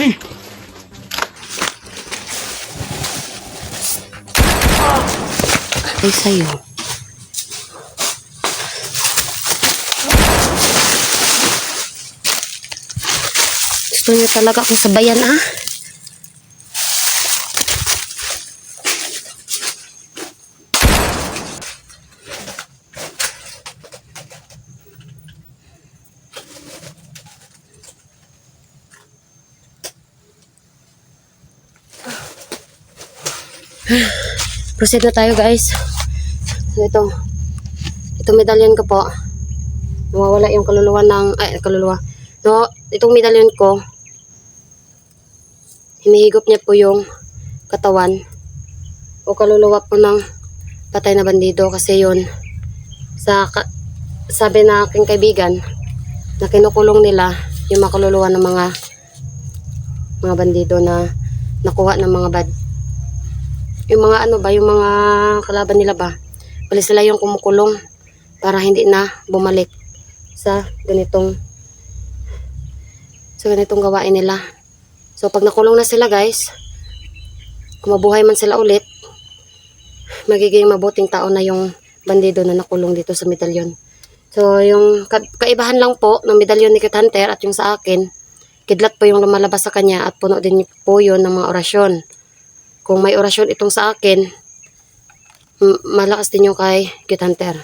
Ay sa'yo. Gusto niyo talaga akong sabayan, ah? Proceed na tayo, guys. So, ito medallion ko po. Nawawala yung kaluluwa ng, kaluluwa. No, itong medallion ko, hinihigop niya po yung katawan o kaluluwa po ng patay na bandido, kasi yun, sabi na aking kaibigan, na kinukulong nila yung mga kaluluwa ng mga bandido na nakuha ng mga yung mga ano ba, yung mga kalaban nila ba, bali sila yung kumukulong para hindi na bumalik sa ganitong gawain nila. So pag nakulong na sila, guys, kung mabuhay man sila ulit, magiging mabuting tao na yung bandido na nakulong dito sa medalyon. So yung kaibahan lang po ng medalyon ni Cute Hunter at yung sa akin, kidlat po yung lumalabas sa kanya at puno din po yun ng mga orasyon. Kung may orasyon itong sa akin, malakas din yung kay Cute Hunter.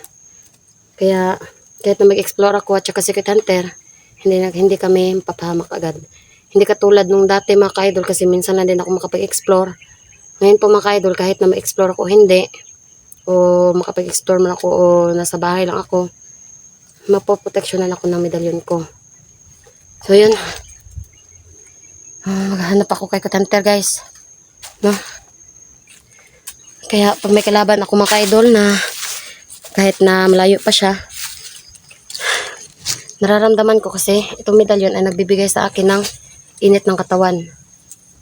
Kaya kahit na mag-explore ako at saka si Cute Hunter, hindi kami papahamak agad. Hindi katulad nung dati, mga ka-idol, kasi minsan lang din ako makapag-explore. Ngayon po, mga ka-idol, kahit na ma-explore ako hindi, o makapag-explore man ako o nasa bahay lang ako, mapoproteksyonan ako ng medalyon ko. So yun, maghahanap ako kay Cute Hunter, guys. No? Kaya pag may kalaban ako, mga ka-idol, na kahit na malayo pa siya, nararamdaman ko kasi itong medalyon ay nagbibigay sa akin ng init ng katawan.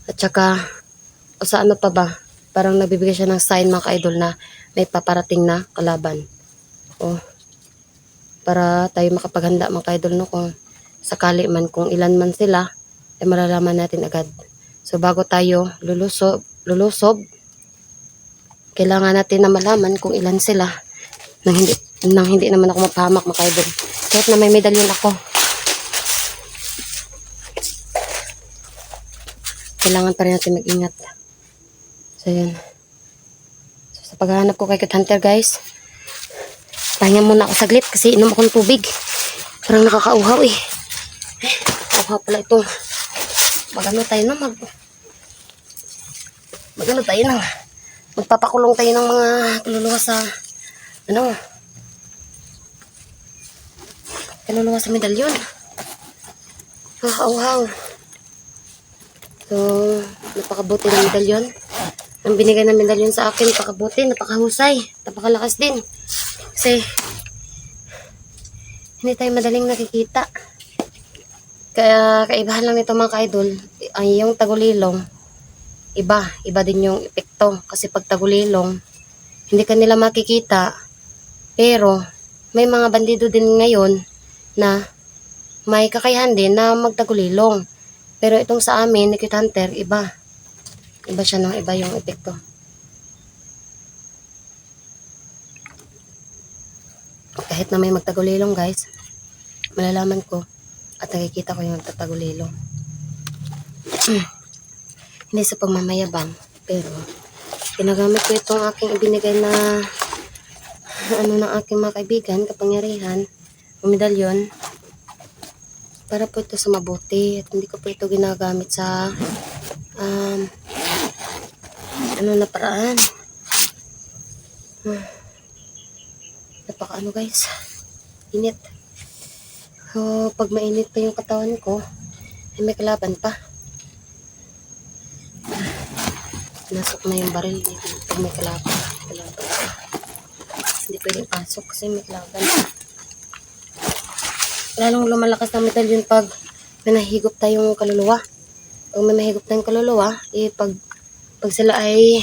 At saka, o sa ano pa ba, parang nagbibigay siya ng sign, mga ka-idol, na may paparating na kalaban. O, para tayo makapaghanda, mga ka-idol, no, kung sakali man, kung ilan man sila, ay malalaman natin agad. So bago tayo lulusob, kailangan natin na malaman kung ilan sila nang hindi naman ako mapahamak, mga ka-idol. Kahit na may medalyon ako, kailangan pa rin natin mag-ingat. So yun. So, sa paghahanap ko kay Cute Hunter, guys, pahinga muna ako saglit kasi inom akong tubig. Parang nakakauhaw eh. Nakakauhaw pala ito. Magpapakulong tayo ng mga kaluluwa sa kaluluwa sa medalyon. Wow. So, napakabuti ng medalyon. Ang binigay ng medalyon sa akin, napakabuti, napakahusay, napakalakas din. Kasi, hindi tayo madaling nakikita. Kaya, kaibahan lang nito, mga ka-idol, ay yung tagulilong, iba din yung epekto. Kasi pag tagulilong, hindi ka nila makikita, pero may mga bandido din ngayon na may kakayahan din na magtagulilong. Pero itong sa amin, ni Cute Hunter, iba siya, no? Iba yung epekto. Kahit na may magtagulilong, guys, malalaman ko at nakikita ko yung magtatagulilong. Hindi sa pagmamayabang, pero ginagamit ko itong aking ibinigay na ng aking mga kaibigan, kapangyarihan, o medalyon, para po ito sa mabuti. At hindi ko po ito ginagamit sa na paraan. Napaka guys, init. So pag mainit pa yung katawan ko, ay may kalaban pa. Nasok na yung baril dito, may kalaban. Hindi pwedeng pasok kasi may kalaban. Lalong lumalakas ng medalyon pag may nahigop tayong kaluluwa. Pag may mahigop tayong kaluluwa, pag sila ay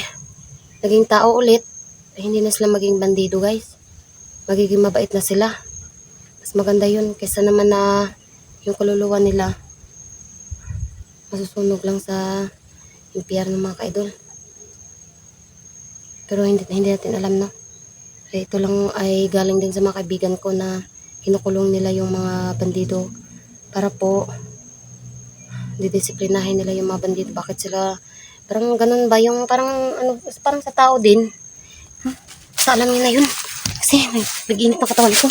naging tao ulit, ay hindi na sila maging bandido, guys. Magiging mabait na sila. Mas maganda yun kaysa naman na yung kaluluwa nila masusunog lang sa impyerno mga ka-idol. Pero hindi natin alam, no? Ito lang ay galing din sa mga kaibigan ko na kinukulong nila yung mga bandido para po didisiplinahin nila yung mga bandido. Bakit sila parang ganun ba yung parang ano, parang sa tao din. Sa alam niyo na yun. Kasi nag-init ng katawan ko.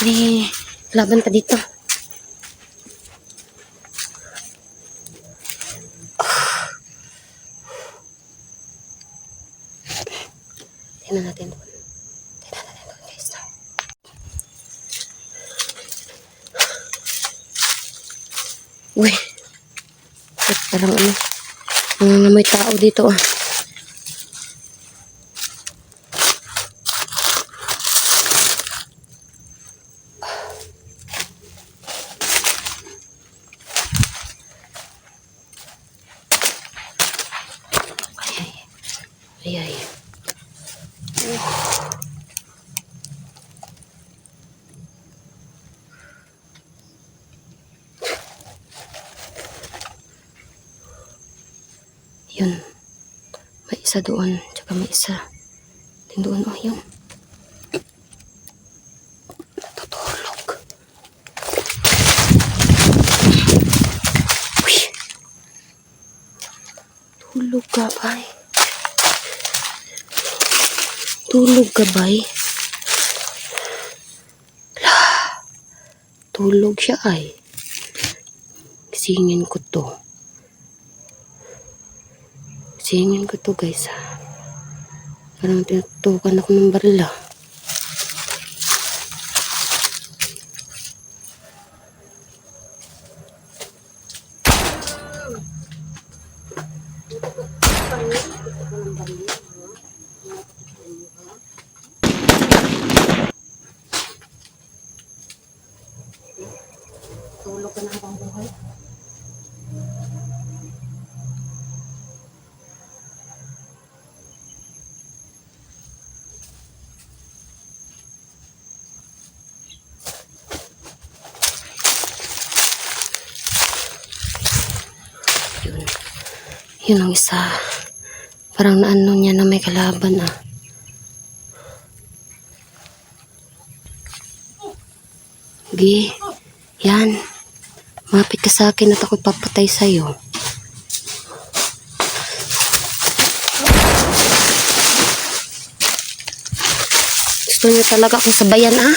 May laban pa dito. Tingnan natin doon. Guys. Uy. Parang ano. May tao dito ah. Ay. Yun. May isa doon. Tsaka may isa. Din doon. Oh, yun. Natutulog. Uy. Tulog ka ba? Tulog ka ba? Tulog siya ay. Gisingin ko to. Gisingin ko to guys ha. Parang tinutukan ako ng barila. Tulog ka na habang buhay. Yun ang isa. Parang naano niya na may kalaban ah. Gi. Yan. Mapit ka sa akin at ako'y papatay sa'yo. Gusto niyo talaga akong sabayan ah.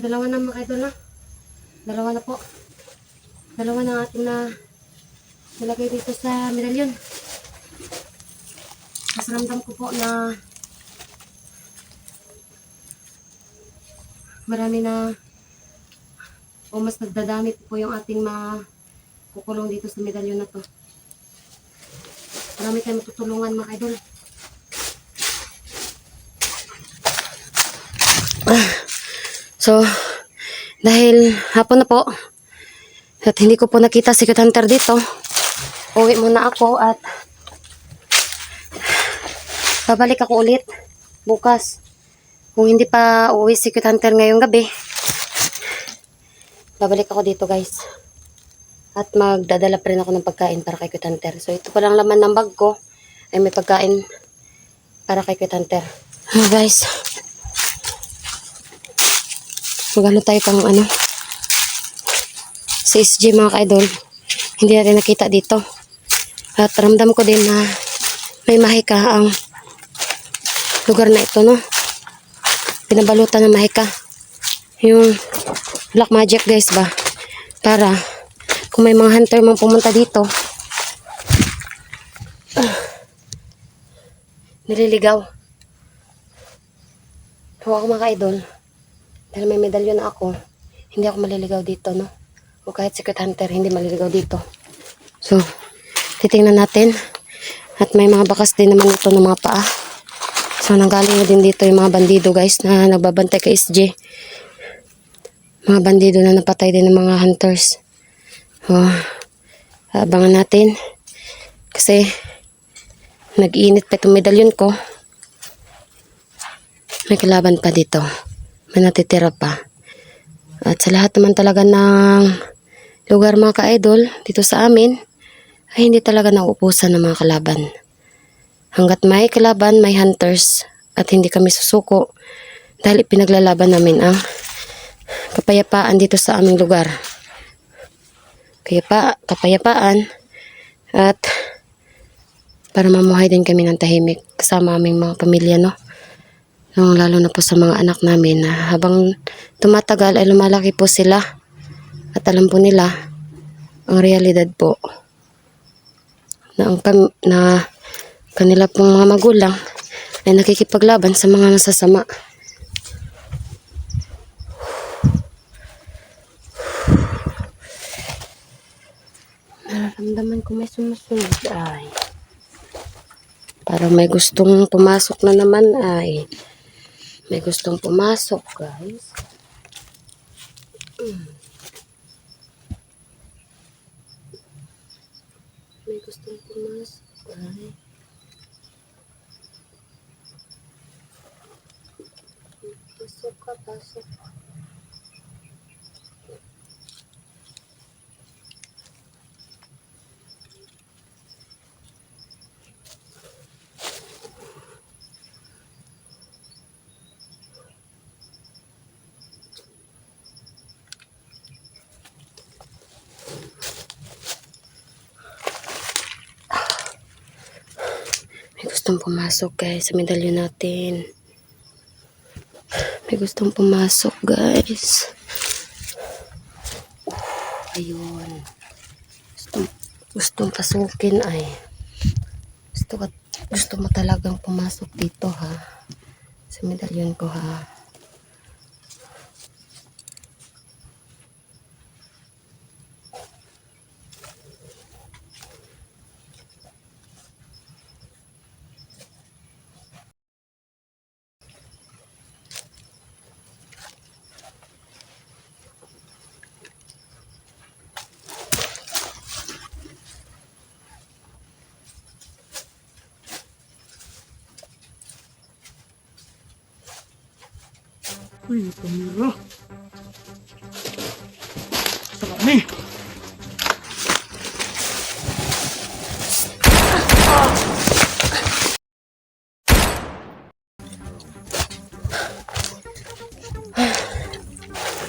Dalawa na mga idol na. Dalawa na po. Dalawa na ating na nilagay dito sa medalyon. Mas ramdam ko po na marami na o mas nagdadami po yung ating makukulong dito sa medalyon na to. Marami tayong matutulungan mga idol. So, dahil hapon na po at hindi ko po nakita si Secret Hunter dito, uwi muna ako at babalik ako ulit bukas. Kung hindi pa uwi si Secret Hunter ngayong gabi, babalik ako dito guys. At magdadala pa rin ako ng pagkain para kay Secret Hunter. So, ito pa lang laman ng bag ko ay may pagkain para kay Secret Hunter. Guys, magano tayo pang ano sa SG mga ka-idol. Hindi natin nakita dito. At ramdam ko din na may mahika ang lugar na ito, no? Pinabalutan ng mahika. Yung black magic guys ba? Para kung may mga hunter man pumunta dito, nililigaw. So ako mga ka-idol, dahil may medalyon na ako, hindi ako maliligaw dito, no? O kahit Secret Hunter, hindi maliligaw dito. So, titingnan natin. At may mga bakas din naman ito ng mga paa. So, nanggaling na din dito yung mga bandido guys na nagbabantay kay SJ. Mga bandido na napatay din ng mga hunters. Oh, abangan natin. Kasi, nag-iinit pa itong medalyon ko. May kalaban pa dito. May natitira pa. At sa lahat naman talaga ng lugar mga ka-idol, dito sa amin, ay hindi talaga nauubusan ng mga kalaban. Hanggat may kalaban, may hunters, at hindi kami susuko dahil pinaglalaban namin ang kapayapaan dito sa aming lugar. Kapayapaan at para mamuhay din kami ng tahimik kasama aming mga pamilya, no? Lalo na po sa mga anak namin na habang tumatagal ay lumalaki po sila at alam po nila ang realidad po na kanila pong mga magulang ay nakikipaglaban sa mga masasama. Nararamdaman ko may sumusunod ay. Parang may gustong pumasok na naman ay. May gustong pumasok guys. May gustong pumasok ay. Pasok ka, pasok. May gustong pumasok guys sa medalyon natin. May gustong pumasok guys. Ayun. Gustong pasukin ay. Gusto mo talagang pumasok dito ha. Sa medalyon ko ha. Uy, pamira. Sa kami.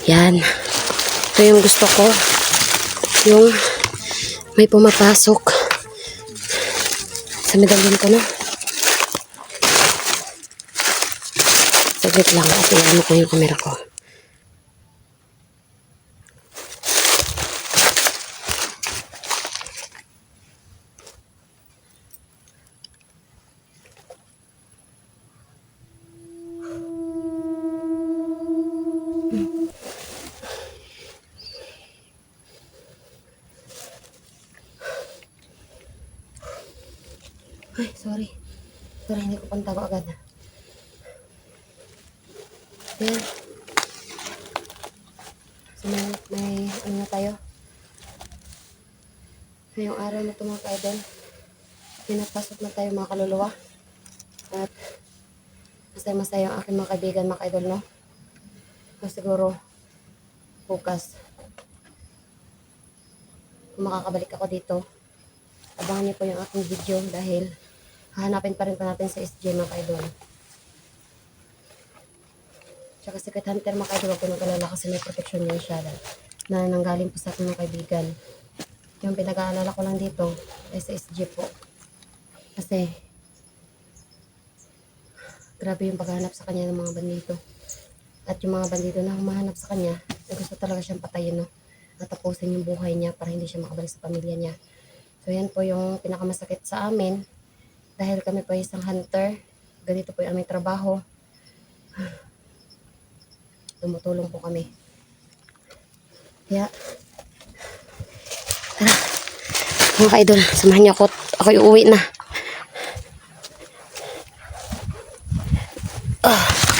Yan. Ito yung gusto ko. Yung may pumapasok sa medalyon ko na. Saglit lang. At iyan ko yung camera ko. Ay, sorry. Sorry, hindi ko pantago agad. Ayan. So, may ano na tayo. Ngayong araw na ito mga ka-idol. Pinapasok na tayo mga kaluluwa. At masaya-masaya ang aking mga kaibigan mga ka-idol, no? So, siguro, bukas, kung makakabalik ako dito, abangan niyo po yung aking video dahil hahanapin pa rin pa natin sa SJ mga ka-idol. Tsaka si Secret Hunter mga ka-idol, huwag po nag-alala kasi may protection yan siya na nanggaling po sa aking mga kaibigan. Yung pinag-aalala ko lang dito ay sa SJ po. Kasi grabe yung paghahanap sa kanya ng mga bandido. At yung mga bandido na humahanap sa kanya, gusto talaga siyang patayin, no? At tapusin yung buhay niya para hindi siya makabalik sa pamilya niya. So yan po yung pinakamasakit sa amin. Dahil kami po isang hunter, ganito po yung aming trabaho. Tumutulong po kami. Kaya, tara, mga ka-idol, samahan niyo ako. Ako'y uuwi na. Ah,